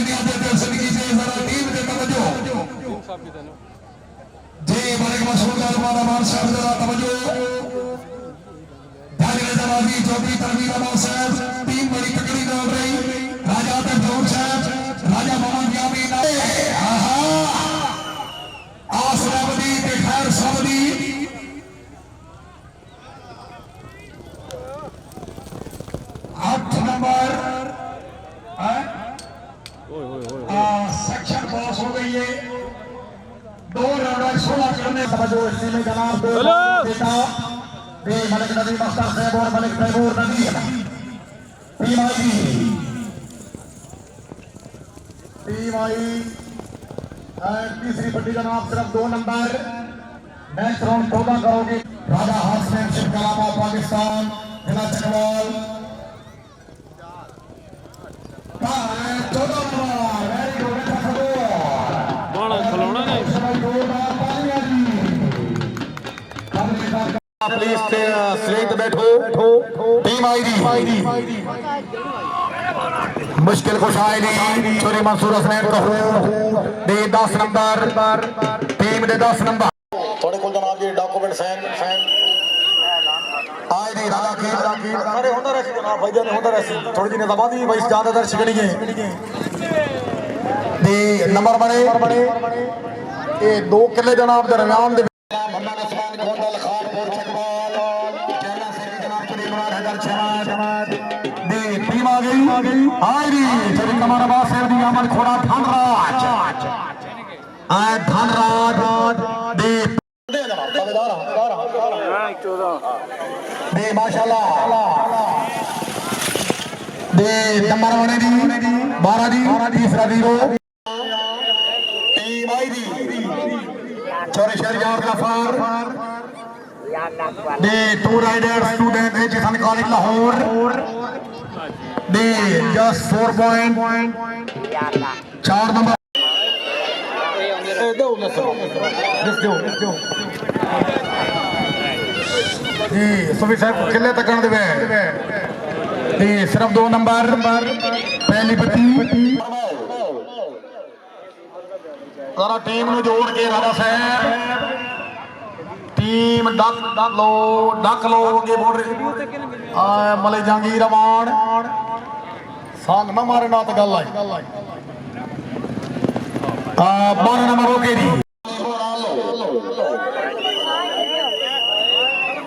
दुनिया के दिल जिंदगी से जरा टीम के तवज्जो जी मलिक मशहूर अरमान अमान साहब जरा तवज्जो जागरे जनाबी चौधरी तनवीर अमान साहब टीम बड़ी तगड़ी दौड़ रही राजा तक दौड़ साहब राजा मोहम्मद यामीन आहा आसरावदी ते खैर सावदी 8 नंबर सेक्शन पास हो गई है 2 रन 16 करने समझो इसी में जनाब बेटा बे मलिक नबी मख्तार साहब और मलिक तैमूर नबी टीम आई तीसरी पट्टी जनाब सिर्फ 2 नंबर नेक्स्ट राउंड 14 करोगे राजा हासमैनशिप कलामा पाकिस्तान जिला चकवाल 14 नंबर वेरी गुड बाणा खिलौना ने प्लीज स्ट्रेट बैठो टीम आईडी मुश्किल खुशाइली चोरी मंसूर हसनैन कहो दे 10 नंबर टीम दे 10 नंबर थोड़े को जनाब जी डॉक्यूमेंट्स हैं आईडी राजा की अरे होता रहे जनाब भाई जान होता रहे थोड़ी दिन दबा दी भाई ज्यादातर शिकनी है दे नंबर बड़े ये 2 किले जनाब दरमियान दे मोहम्मद उस्मान गोंदल खानपुर चकवाल केरला से जनाब सुलेमान हैदर जमात दे टीम आ गई आईडी चोरी कमर अब्बास साहब दी अमन खोड़ा धनराज दे दे जनाब ताबेदार दे माशाल्लाह दे नंबर वाले दी 12 दी तीसरा जीरो टीम आईडी चोरी शहरियार गफार दे 2 rider student education college Lahore दे जस्ट 4 पॉइंट 4 नंबर दो जी सभी साहब किले तक दे जी सिर्फ 2 नंबर पहली पट्टी जरा टीम ने जोड़ के राजा साहब टीम डक लो के बोल रहे मले जहांगीर अमान सान ना मारे ना तो गल आई 12 नंबर ओके दी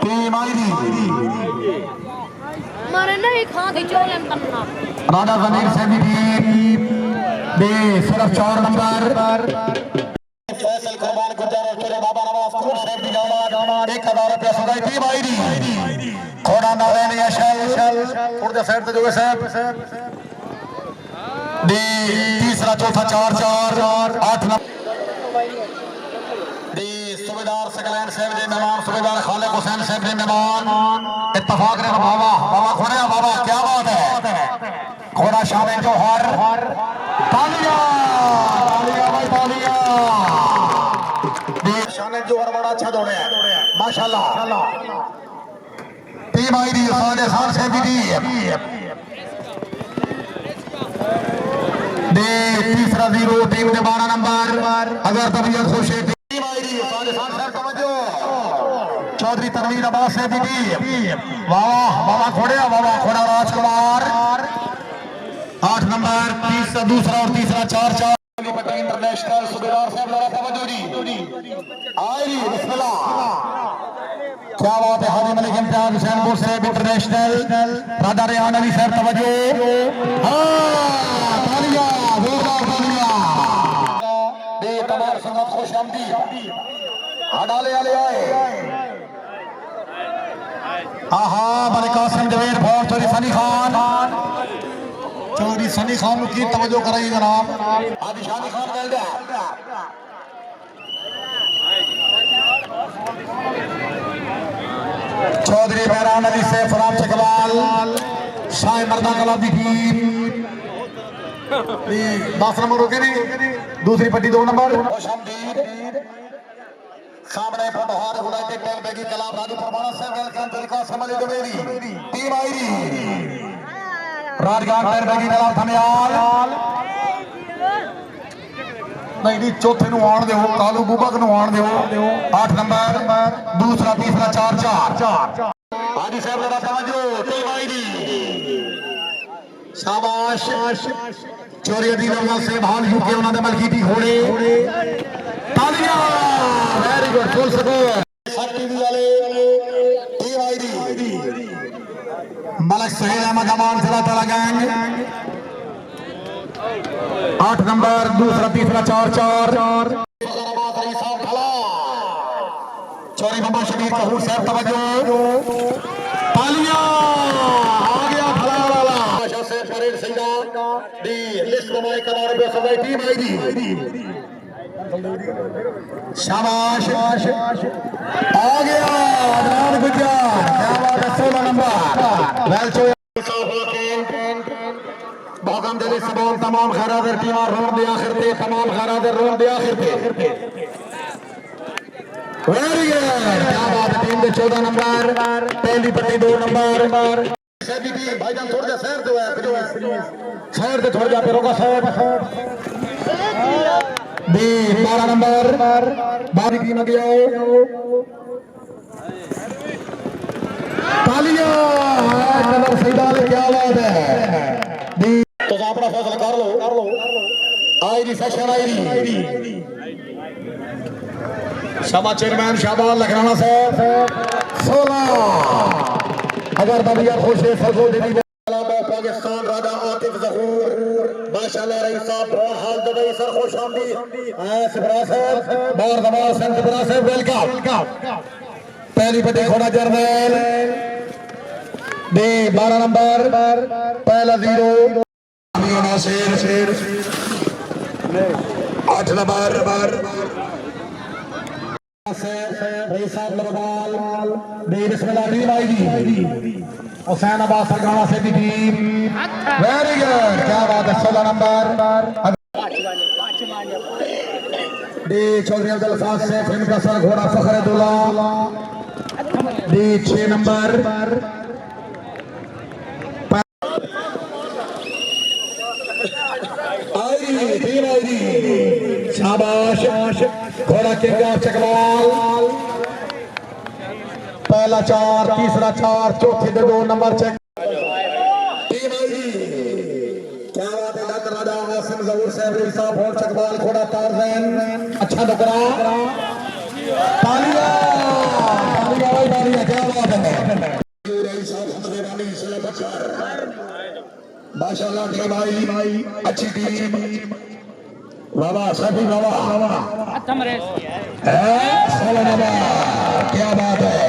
टीम आईडी मारे नहीं खा के चोलम तन्ना राजा जमीर से भी टीम दे सिर्फ 4 नंबर फैसल कुर्बान गुर्जर और तेरे बाबा नवाज कुर साहब दी जामात 1000 रुपया सदाई टीम आईडी थोड़ा ना रहने शल थोड़ा सा साइड ते जो साहब दे तीसरा चौथा 4 8 नंबर दे सुबेदार सकलैन साहब दे मेहमान सुबेदार खालिक हुसैन साहब दे मेहमान इत्तेफाक ने बाबा खोड़िया बाबा क्या बात है घोड़ा शामिल जौहर तालियां भाई तालियां शामिल जौहर बड़ा अच्छा दौड़े माशाल्लाह टीम आईडी सादे खान से भी दे तीसरा जीरो टीम ने 12 नंबर अगर तबीयत खुश है टीम आईडी सादे खान साहब तवज्जो चौधरी तनवीर अब्बास से भी वाह बाबा खोड़िया राजकुमार 8 नंबर दूसरा और तीसरा 4 इंटरनेशनल सुबेदार साहब लड़ा तवज्जो जी आईडी बिस्मिल्लाह क्या बात है हाजी मलिक इम्तियाज हुसैन बोसरेब इंटरनेशनल राजा रेहान अली साहब तवज्जो तालियां जोरदार तालियां दे तमाम संगत खुशामदीद हडाले वाले आए आहा मलिक कासिम जवेद फौज चौधरी सनी खान की तवज्जो कराई जनाब आदि शानी खान गल दे चौधरी मेहरान अली से फराम चकवाल शाह मर्दा कला दी टीम 10 नंबर हो गए दूसरी पट्टी 2 नंबर सामने फतहार हुदायते टेल बेगी कलाम राजू परमाना से वेलकम तरीका समझ दवेरी टीम आईडी राजगार टेल बेगी कलाम थमियाल नहीं नहीं चौथे नु आण दिओ कालू बुबक नु आण दिओ 8 नंबर दूसरा तीसरा 4 हाजी साहब जरा समझो टीम आईडी शाबाश चोरी दी नवा से भाल यूके उन्हां दे मलकीती घोड़े तालियां very good full score TV वाले टीम आईडी मलक सहेल अहमद अमान जिला तला गैंग 8 नंबर दूसरा तीसरा 4 चौरी मोहम्मद शबीर कपूर साहब तवज्जो तालियां आ गया फला वाला आशा से परेड सिंगा दी लिस्ट बनाए कमार पे सदाई टीम आईडी शाबाश आ गया अदनान गुज्जर क्या बात है 16 नंबर वेल चो बागम दिल सबोल तमाम खैरादर टीमा रोड दे आखिर पे तमाम खैरादर रोड दे आखिर पे वेरी गुड क्या बात है टीम दे 14 नंबर पहली पट्टी 2 नंबर सभी टीम भाईजान थोड़ा जा शहर तो है प्लीज शहर से थोड़ा जा पे रोका शहर बी 12 नंबर बारी टीम आगे आओ तालियां नंबर सईदाल क्या बात है दी तो अपना फैसला कर लो आईडी सेशन आईडी शाबा चेयरमैन शाबाश लखराना साहब 16 अगर बबिया खुश है सगो दी पाकिस्तान राजा आतिफ जहूर माशाल्लाह रईस साहब बहुत हाल दुबई सर खुश आमदी सिफरा साहब बार दबार संत सिफरा साहब वेलकम पहली पट्टी घोड़ा जर्नल दे 12 नंबर पहला 0 शेर 8 नंबर हुसैन अब्बास सरगाना से भी टीम वेरी गुड क्या बात है 16 नंबर डी चौधरी अब्दुल फाज से फिल्म का सर घोड़ा फखरुद्दौला डी 6 नंबर शाबाश घोड़ा किंग ऑफ चकवाल पहला 4 तीसरा 4 चौथे 2 नंबर चेक टीम आईडी क्या बात है डॉक्टर राजा आसिम जहूर साहब साहब और चकवाल घोड़ा तारजैन अच्छा टकरा तालियां क्या बात है माशाल्लाह टीम आई अच्छी टीम बाबा सभी बाबा क्या बात है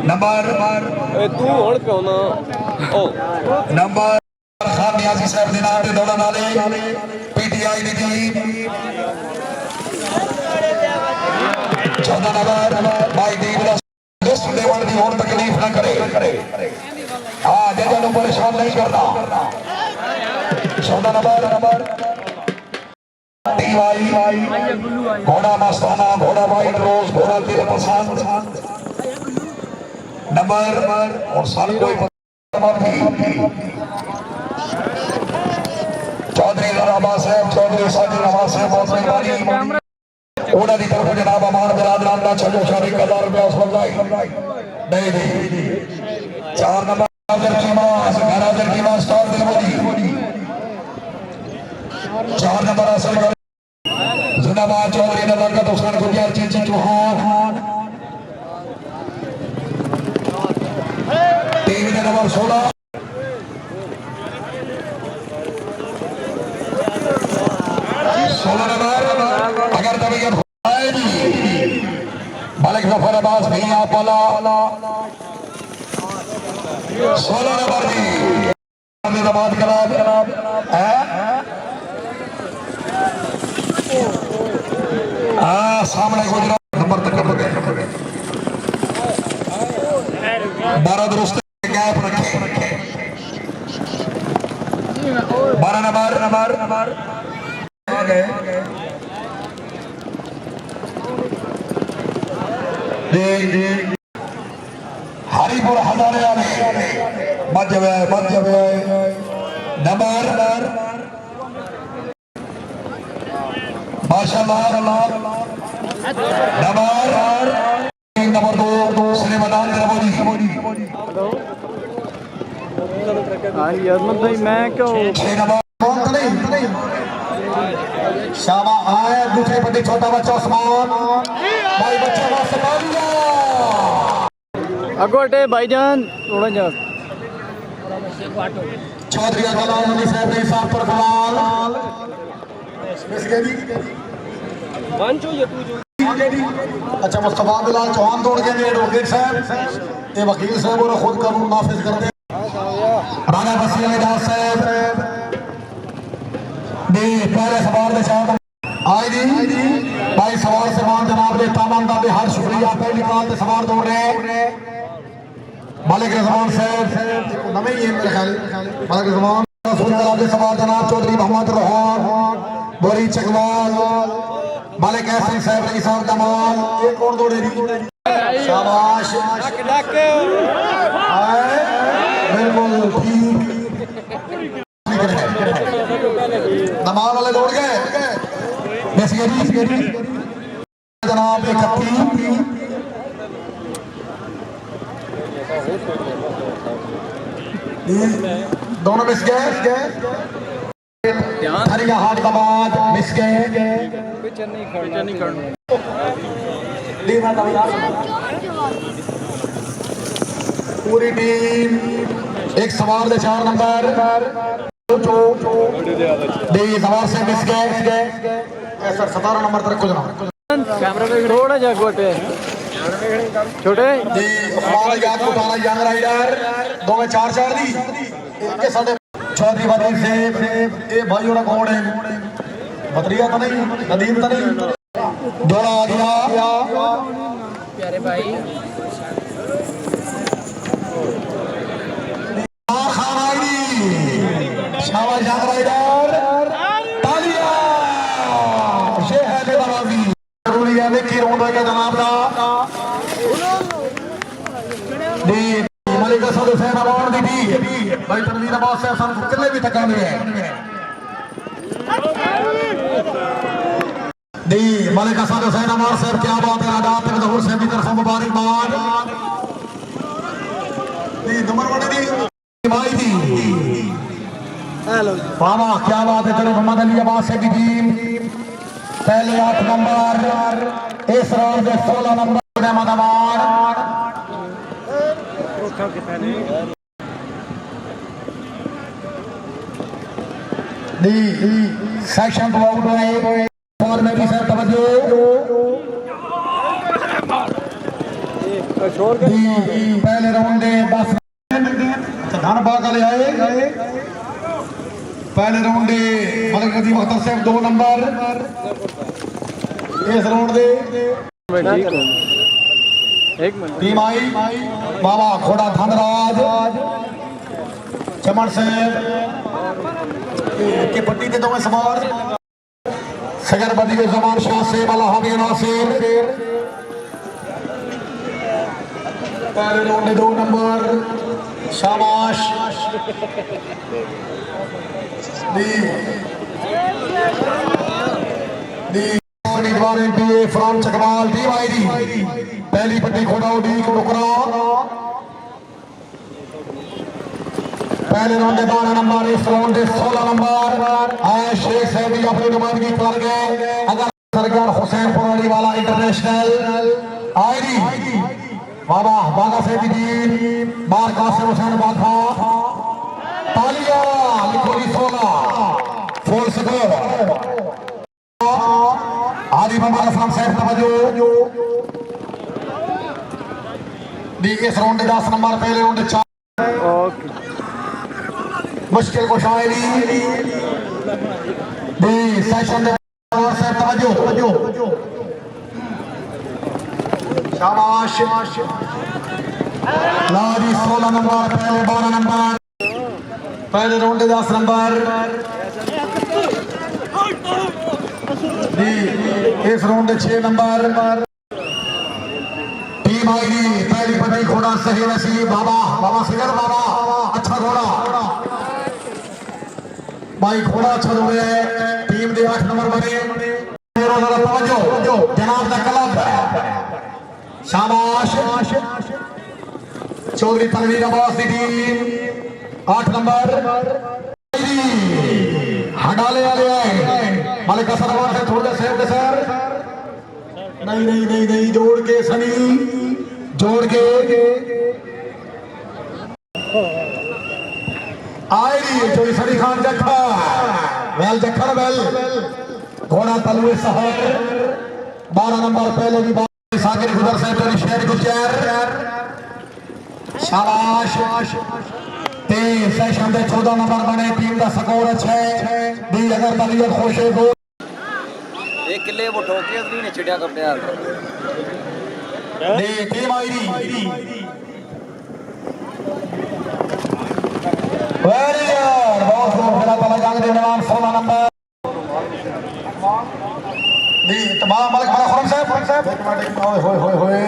नंबर तू हण क्यों ना ओ नंबर खान नियाजी साहब दे नाम ते दौड़न वाले पीटीआई दी टीम 14 नंबर भाई दी लिस्ट लेवल दी और तकलीफ ना करे हाँ जजा परेशान नहीं करना 14 नंबर टीम आई घोड़ा मस्ताना घोड़ा वाइट रोज घोड़ा तेरे पसंद नंबर और साल कोई चौधरी नवाब साहब चौधरी साजिद नवाब साहब बहुत मेहरबानी ਉਹਨਾਂ ਦੀ ਤਰਫ ਜਨਾਬ ਅਮਾਨ ਬਰਾਦਰਾਂ ਦਾ ਛੱਜੋ ਸ਼ਾਰੀ 1000 ਰੁਪਏ ਉਸ ਵਰਦਾਈ ਨਹੀਂ 4 ਨੰਬਰ घरादर की मां स्टार दिलवली 4 नंबर असल जिंदाबाद चौधरी नजर हुसैन गुजर चीची चौहान 3 नंबर 16 अगर तबीयत मलिक जफर अब्बास भैया बोला 16 नंबर की बात करा सामने गुजरात नंबर तक हो गए 12 दुरुस्त गैप रखे 12 नंबर आ गए हरिपुर हजारे वाले बच जावे नंबर माशाल्लाह नंबर 2 सुलेमान जरबोरी हाँ यजमान भाई मैं क्यों 6 नंबर कौन नहीं शाबा आए दूसरे पट्टी छोटा बच्चा उस्मान भाई बच्चा वास्ते लिया अगोटे भाईजान थोड़ा जा चौधरी कलाम अली साहब ने साहब पर कमाल वांचो ये तू जो अच्छा मुस्तफा बिलाल चौहान दौड़ गए एडवोकेट साहब ये वकील साहब और खुद कानून नाफिज करते राणा बसी अलीदास साहब दे पहले सवाल दे चार आई दी भाई सवाल समान जनाब दे तामान दा हर शुक्रिया पहली काल ते सवाल दौड़ रहे मालिक रज़मान साहब नवे ही है मेरे ख्याल मालिक रज़मान जनाब दे सवाल जनाब चौधरी मोहम्मद रोहान बोरी चकवाल मालिक ऐसे साहब रही साहब कमाल ये कौन दौड़े दी शाबाश बिल्कुल ठीक नमाज वाले दौड़ गए जनाब 31 दोनों मिस गए हरिया हाथ का बाद मिस गए पूरी टीम एक सवाल दे 4 नंबर सवाल से मिस गए 17 नंबर तक कुछ कैमरा पे थोड़ा जा गोटे छोटे जी उस्मान याद को उठाना यंग राइडर 2 में 4 दी इनके साथ चौधरी वजीर से ये भाई और कौन है बदरिया तो नहीं नदीम तो नहीं दौड़ा आ गया प्यारे भाई शाबाश यंग राइडर तालियां ये है बेबाजी जरूरी है कि रोंद होएगा जनाब दा दी मलिक असद हुसैन अवार्ड दी भाई तनवीर अब्बास साहब सन कितने भी तक आने हैं दी मलिक असद हुसैन अवार्ड साहब क्या बात है आदाब तक ज़हूर साहब की तरफ से मुबारकबाद दी नंबर वाले दी भाई दी बाबा क्या बात है चलो मोहम्मद अली अब्बास साहब की टीम पहले 8 नंबर इस राउंड में 16 नंबर अहमद अवार्ड दी सेक्शन को आउट हुए और मेरी सर तवज्जो दी पहले राउंड में 10 धन बाग ले आए पहले राउंड में मलिक नदीम अख्तर साहब 2 नंबर इस राउंड दे एक मिनट टीम आई बाबा घोड़ा धनराज चमन साहब के पट्टी दे दो में सवार सगर बदी जमान शाह से वाला हामी नासिर पहले राउंड में 2 नंबर शाबाश फ्रॉम चकवाल टीम आई पहली पट्टी खोड़ा उड़ी टुकड़ा पहले राउंड 12 नंबर इस राउंड 16 नंबर आए शेख साहब भी अपनी नुमाइंदगी कर गए अगर सरकार हुसैन पुरानी वाला इंटरनेशनल आई बाबा बागा से भी टीम बार कासिम हुसैन बाखा तालियां लिखोगी 16 फुल स्कोर आदि मोहम्मद असलम साहब तवज्जो दी इस राउंड 10 नंबर पहले राउंड 4 ओके मुश्किल को शायरी दी सेशन साहब तवज्जो शाबाश लादी 16 नंबर पहले 12 नंबर पहले राउंड 10 नंबर दी इस राउंड 6 नंबर टीम आएगी पहली पटरी घोड़ा सही नसीब बाबा बाबा सिगर बाबा अच्छा घोड़ा भाई घोड़ा अच्छा दौड़े है टीम दे 8 नंबर बने तवज्जो जनाब दा क्लब शाबाश चौधरी तनवीर अब्बास दी टीम 8 नंबर हडाले वाले आए मालिक असरवार से थोड़ा सेव के सर नहीं नहीं नहीं नहीं जोड़ के सनी जोड़ के आएगी चोरी सनी खान जखा वेल जखा वेल घोड़ा तलवे साहब 12 नंबर पहले भी साकिर गुजर से चोरी शेर गुजर शाबाश ते सेशन दे 14 नंबर बने टीम का स्कोर अच्छा है दी अगर तबीयत खुश है तो एक किले वो ठोके अदरी ने छिड़िया करते यार दी टीम आईडी वेरी गुड बहुत खेला पहला जंग देने वाला 16 नंबर दी तमाम मलिक बड़ा खुरम साहब ओए होए होए होए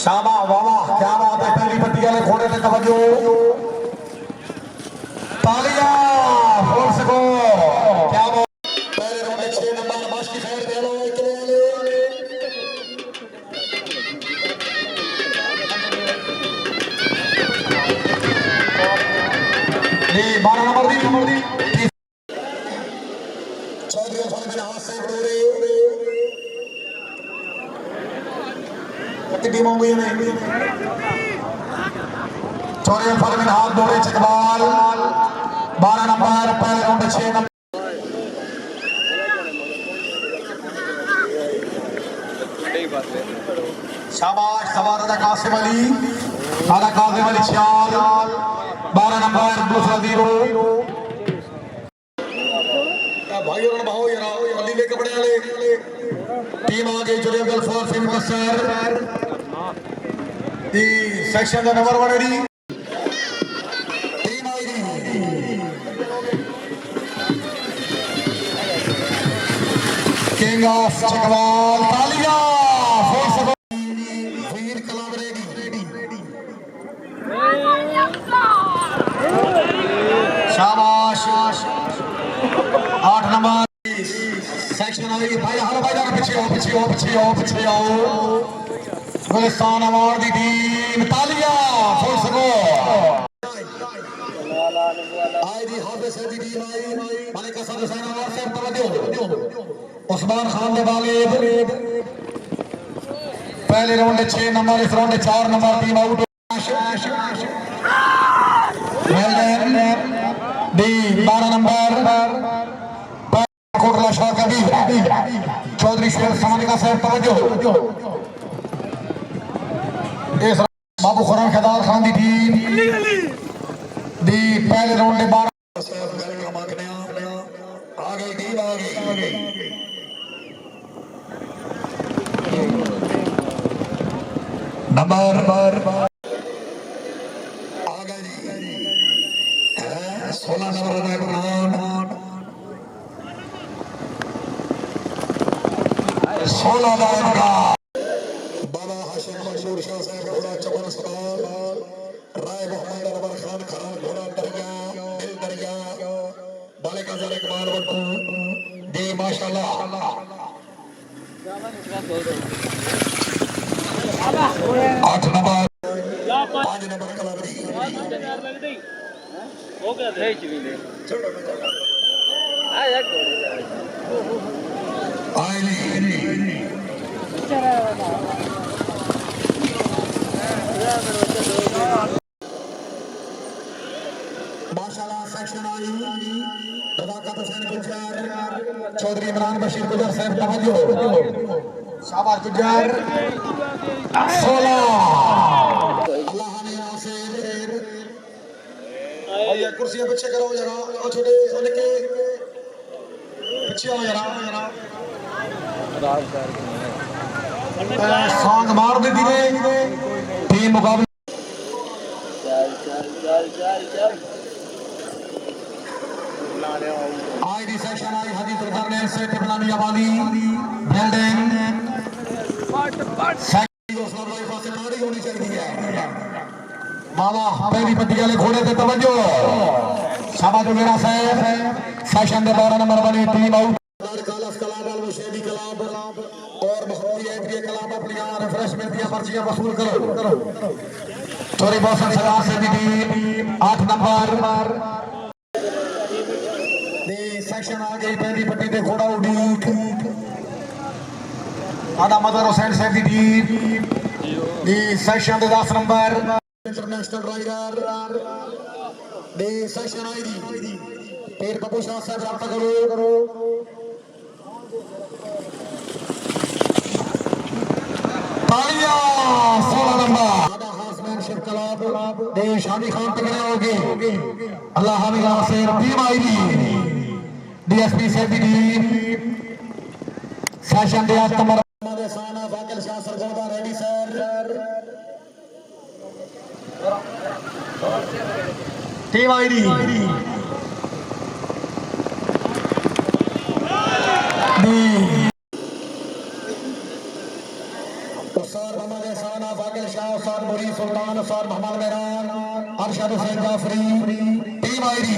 शाबाश वाह क्या बात है पहली पट्टी वाले घोड़े पे तवज्जो तालियां फोर्स को क्या बात पहले राउंड में 6 नंबर बाश की खैर दे लो इतने वाले 12 नंबर दी चौधरी फल में हाथ से डोरे कितनी टीम हो गई है चौधरी फल में हाथ डोरे चकवाल 12 नंबर पहले राउंड 6 नंबर शाबाश सवार राजा कासिम अली चाल 12 नंबर दूसरा जीरो भाई और भाव यार जल्दी ले कपड़े वाले टीम आगे चले गल फॉर फिल्म का सर दी सेक्शन का number 1 D team ID king of Chakwal तालियां फोर्स वीर क्लब रेडी शाबाश 8 नंबर सेक्शन आई भाई हर भाई जाना पीछे आओ गुलिस्तान अवार्ड दी टीम तालियां फुल स्कोर आई दी हाफिज दी टीम आई मालिक असद हुसैन अवार्ड से तवज्जो उस्मान खान दे वालिद पहले राउंड 6 नंबर इस round 4 number team out the 12 number Kotla Shah कभी चौधरी शेर समानी का साहब तवज्जो इस बाबू खुराम खेदार खान दी टीम दी पहले राउंड में 12 आ गई टीम आ गई नंबर आ गई 16 नंबर इमरान 16 नंबर बाबा हाशिम मंसूर शाह साहब घोड़ा चमन सवार राय मोहम्मद अनवर खान घोड़ा दरगाह दिल दरगाह बालिका जल इकबाल बट्टू दी माशाल्लाह 8 नंबर 5 नंबर कलावरी हो गया नहीं चुनी ले आ एक आईली माशाल्लाह सेक्शन आई रवाकत हुसैन गुजर चौधरी इमरान बशीर गुजर साहब तवज्जो शाबाश गुजर 16 अल्लाह ने नासिर आइए कुर्सियां पीछे करो जरा ओ छोटे उनके पीछे आओ जरा सॉन्ग मार दी ने टीम मुकाबले आई दी सेशन आई हदीस करने से टिपलानी आबादी ਬਿਲਡਿੰਗ ਸਾਡੀ ਹੋਣੀ ਚਾਹੀਦੀ ਹੈ ਬਾਬਾ ਪਹਿਲੀ ਪੱਟੀ ਵਾਲੇ ਘੋੜੇ ਤੇ ਤਵੱਜੋ ਸ਼ਾਬਾਸ਼ ਮੇਰਾ ਸਾਹਿਬ ਸੈਸ਼ਨ ਦੇ 12 ਨੰਬਰ ਵਾਲੀ ਟੀਮ ਆਊਟ कालस कलाब अल मुशेदी कलाब और महमूदी एंट्री कलाब अपनी यहाँ रिफ्रेशमेंट दिया पर्चियां वसूल करो थोड़ी बहुत सरदार से भी टीम 8 नंबर दे सेक्शन आ गई पहली पट्टी ते घोड़ा उड़ीक आदा मदर हुसैन से भी टीम दी सेक्शन दे 10 नंबर इंटरनेशनल राइडर दे सेक्शन आई दी फिर पप्पू शाह साहब रब्ता करो तालियां 16 नंबर हासमैनशिप क्लब देश हामी खान तगड़े होगे अल्लाह हामी नासिर टीम आई डीएसपी से भी टीम सेशन दे 8 नंबर हमारे साना वाकिल शाह सरगोदा रेडी सर टीम आई सुल्तान सर मोहम्मद मेहरान अरशद हुसैन जाफरी टीम आईडी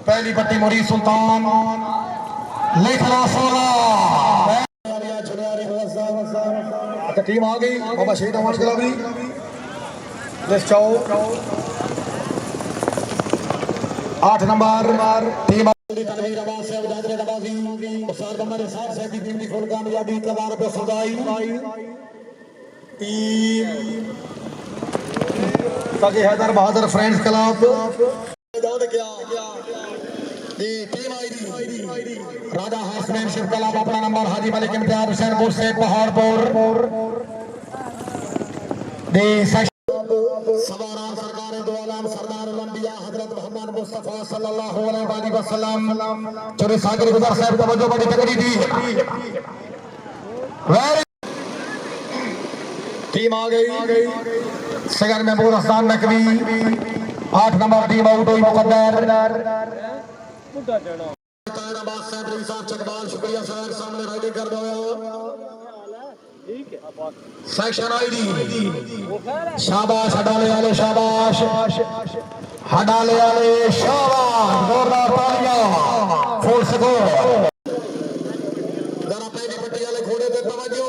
पहली पट्टी मुरीद सुल्तान लिखला 16 अच्छा टीम आ गई बाबा शहीद अहमद गुलाबी लेट्स चाओ 8 नंबर टीम तनवीर अब्बास से उजादरे नवाजी उस्ताद मोहम्मद साहब से टीम की फुल कामयाबी कदार पे सजाई ताकि हैदर बहादुर फ्रेंड्स क्लब राजा हासमैनशिप क्लब अपना नंबर हाजी मलिक इम्तियाज हुसैनपुर से पहाड़पुर सवारा सरकार दो आलम सरदार अम्बिया हजरत मोहम्मद मुस्तफा सल्लल्लाहु अलैहि वसल्लम चोरी सागर गुजर साहब तवज्जो बड़ी तगड़ी दी टीम आ गई सगर में बोरस्तान नकवी 8 नंबर टीम आउट हुई मुकद्दर शुक्रिया सर सामने राइडिंग कर दो सेक्शन आईडी शाबाश हडाले वाले शाबाश हडाले वाले शाबाश जोरदार तालियां फुल स्कोर जरा पहली पट्टी वाले घोड़े पे तवज्जो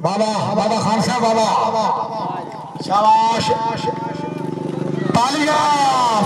बाबा बाबा खान साहब बाबा शाबाश तालियां